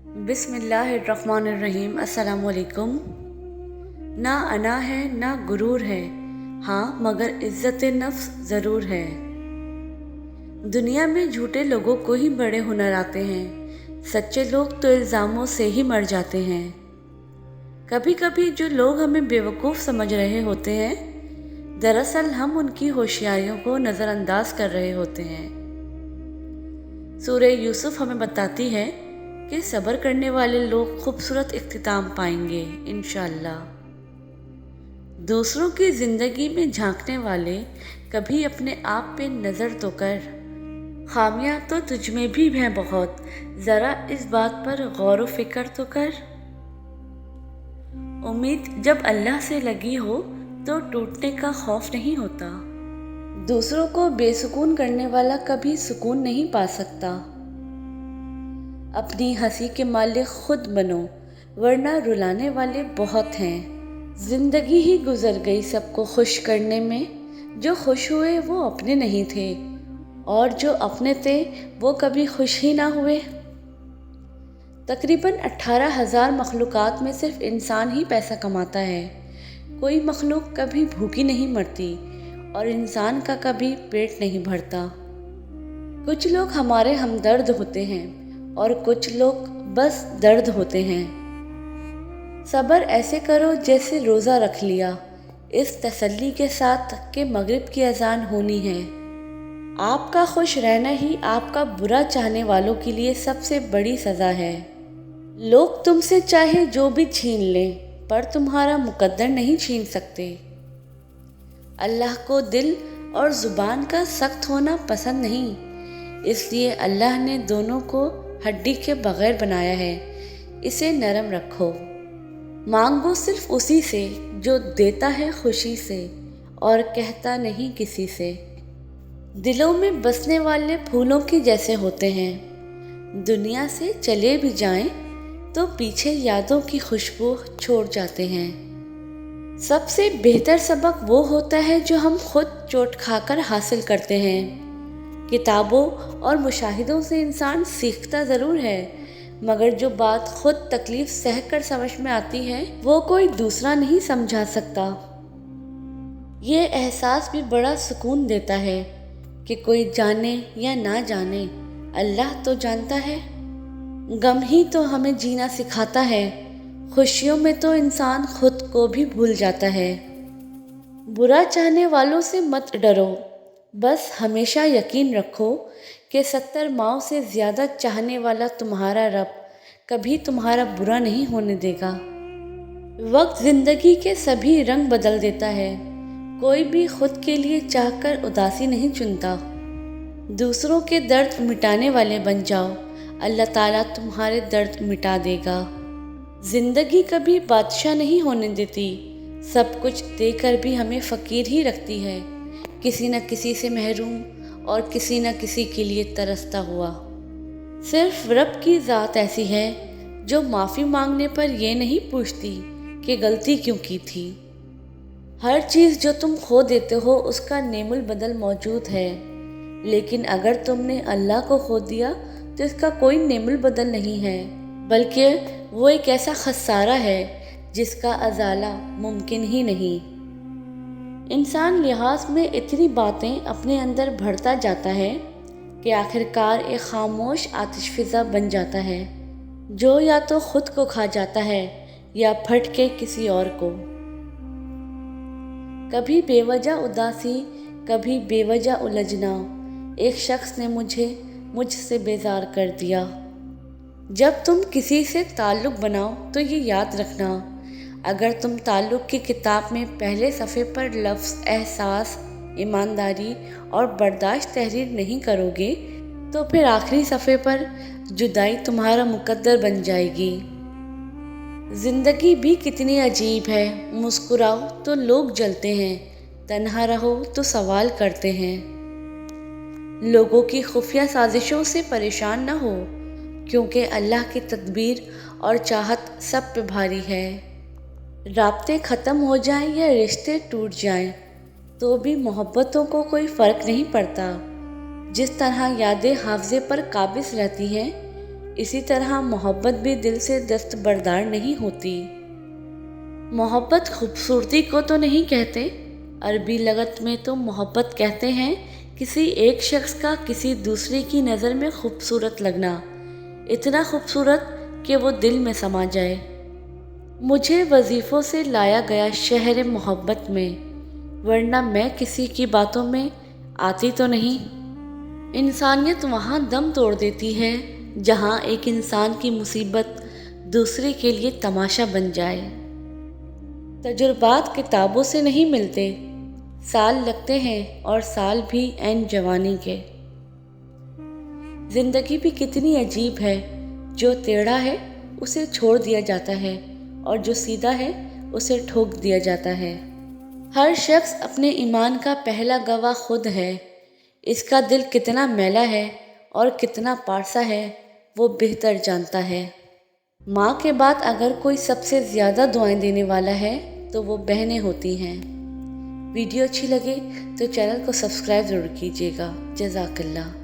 बिस्मिल्लाहिर्रहमानिर्रहीम। अस्सलाम वालेकुम। ना अना है ना गुरूर है, हाँ मगर इज़्ज़त नफ्स ज़रूर है। दुनिया में झूठे लोगों को ही बड़े हुनर आते हैं, सच्चे लोग तो इल्ज़ामों से ही मर जाते हैं। कभी कभी जो लोग हमें बेवकूफ़ समझ रहे होते हैं, दरअसल हम उनकी होशियारियों को नज़रअंदाज कर रहे होते हैं। सूरह यूसुफ हमें बताती है कि सब्र करने वाले लोग खूबसूरत इख्तिताम पाएंगे इंशाअल्लाह। दूसरों की ज़िंदगी में झांकने वाले कभी अपने आप पे नज़र तो कर, खामियां तो तुझ में भी हैं बहुत, ज़रा इस बात पर गौर व फिक्र तो कर। उम्मीद जब अल्लाह से लगी हो तो टूटने का खौफ नहीं होता। दूसरों को बेसुकून करने वाला कभी सुकून नहीं पा सकता। अपनी हंसी के मालिक खुद बनो, वरना रुलाने वाले बहुत हैं। जिंदगी ही गुजर गई सबको खुश करने में, जो खुश हुए वो अपने नहीं थे और जो अपने थे वो कभी खुश ही ना हुए। तकरीबन 18,000 मखलूक़ात में सिर्फ इंसान ही पैसा कमाता है। कोई मखलूक कभी भूखी नहीं मरती और इंसान का कभी पेट नहीं भरता। कुछ लोग हमारे हमदर्द होते हैं और कुछ लोग बस दर्द होते हैं। सब्र ऐसे करो जैसे रोज़ा रख लिया, इस तसल्ली के साथ कि मगरिब की अजान होनी है। आपका खुश रहना ही आपका बुरा चाहने वालों के लिए सबसे बड़ी सज़ा है। लोग तुमसे चाहे जो भी छीन लें, पर तुम्हारा मुकद्दर नहीं छीन सकते। अल्लाह को दिल और ज़ुबान का सख्त होना पसंद नहीं, इसलिए अल्लाह ने दोनों को हड्डी के बगैर बनाया है। इसे नरम रखो, मांगो सिर्फ उसी से जो देता है खुशी से और कहता नहीं किसी से। दिलों में बसने वाले फूलों के जैसे होते हैं, दुनिया से चले भी जाएं तो पीछे यादों की खुशबू छोड़ जाते हैं। सबसे बेहतर सबक वो होता है जो हम खुद चोट खाकर हासिल करते हैं। किताबों और मुशाहिदों से इंसान सीखता ज़रूर है, मगर जो बात खुद तकलीफ सहकर समझ में आती है वो कोई दूसरा नहीं समझा सकता। ये एहसास भी बड़ा सुकून देता है कि कोई जाने या ना जाने, अल्लाह तो जानता है। गम ही तो हमें जीना सिखाता है, खुशियों में तो इंसान खुद को भी भूल जाता है। बुरा चाहने वालों से मत डरो, बस हमेशा यकीन रखो कि 70 माओं से ज़्यादा चाहने वाला तुम्हारा रब कभी तुम्हारा बुरा नहीं होने देगा। वक्त ज़िंदगी के सभी रंग बदल देता है, कोई भी खुद के लिए चाहकर उदासी नहीं चुनता। दूसरों के दर्द मिटाने वाले बन जाओ, अल्लाह ताला तुम्हारे दर्द मिटा देगा। ज़िंदगी कभी बादशाह नहीं होने देती, सब कुछ देकर भी हमें फ़कीर ही रखती है, किसी न किसी से महरूम और किसी न किसी के लिए तरसता हुआ। सिर्फ रब की ज़ात ऐसी है जो माफ़ी मांगने पर यह नहीं पूछती कि गलती क्यों की थी। हर चीज़ जो तुम खो देते हो उसका नेमुल बदल मौजूद है, लेकिन अगर तुमने अल्लाह को खो दिया तो इसका कोई नेमुल बदल नहीं है, बल्कि वो एक ऐसा खसारा है जिसका अजाला मुमकिन ही नहीं। इंसान लिहाज में इतनी बातें अपने अंदर भरता जाता है कि आखिरकार एक खामोश आतिशफ़िज़ा बन जाता है, जो या तो खुद को खा जाता है या फट के किसी और को। कभी बेवजह उदासी, कभी बेवजह उलझना, एक शख्स ने मुझसे बेजार कर दिया। जब तुम किसी से ताल्लुक़ बनाओ तो ये याद रखना, अगर तुम ताल्लुक़ की किताब में पहले सफ़े पर लफ्ज़ एहसास, ईमानदारी और बर्दाश्त तहरीर नहीं करोगे तो फिर आखिरी सफ़े पर जुदाई तुम्हारा मुकद्दर बन जाएगी। ज़िंदगी भी कितनी अजीब है, मुस्कुराओ तो लोग जलते हैं, तन्हा रहो तो सवाल करते हैं। लोगों की खुफिया साजिशों से परेशान न हो, क्योंकि अल्लाह की तदबीर और चाहत सब पे भारी है। राब्ते ख़त्म हो जाएं या रिश्ते टूट जाएं तो भी मोहब्बतों को कोई फ़र्क नहीं पड़ता। जिस तरह यादें हाफ़ज़े पर काबिज़ रहती हैं, इसी तरह मोहब्बत भी दिल से दस्तबरदार नहीं होती। मोहब्बत खूबसूरती को तो नहीं कहते, अरबी लगत में तो मोहब्बत कहते हैं किसी एक शख्स का किसी दूसरे की नज़र में खूबसूरत लगना, इतना खूबसूरत कि वो दिल में समा जाए। मुझे वजीफ़ों से लाया गया शहर मोहब्बत में, वरना मैं किसी की बातों में आती तो नहीं। इंसानियत वहाँ दम तोड़ देती है जहाँ एक इंसान की मुसीबत दूसरे के लिए तमाशा बन जाए। तजुर्बात किताबों से नहीं मिलते, साल लगते हैं और साल भी ऐन जवानी के। ज़िंदगी भी कितनी अजीब है, जो टेढ़ा है उसे छोड़ दिया जाता है और जो सीधा है उसे ठोक दिया जाता है। हर शख्स अपने ईमान का पहला गवाह खुद है। इसका दिल कितना मैला है और कितना पारसा है वो बेहतर जानता है। माँ के बाद अगर कोई सबसे ज़्यादा दुआएं देने वाला है तो वो बहनें होती हैं। वीडियो अच्छी लगे तो चैनल को सब्सक्राइब ज़रूर कीजिएगा। जज़ाकल्लाह।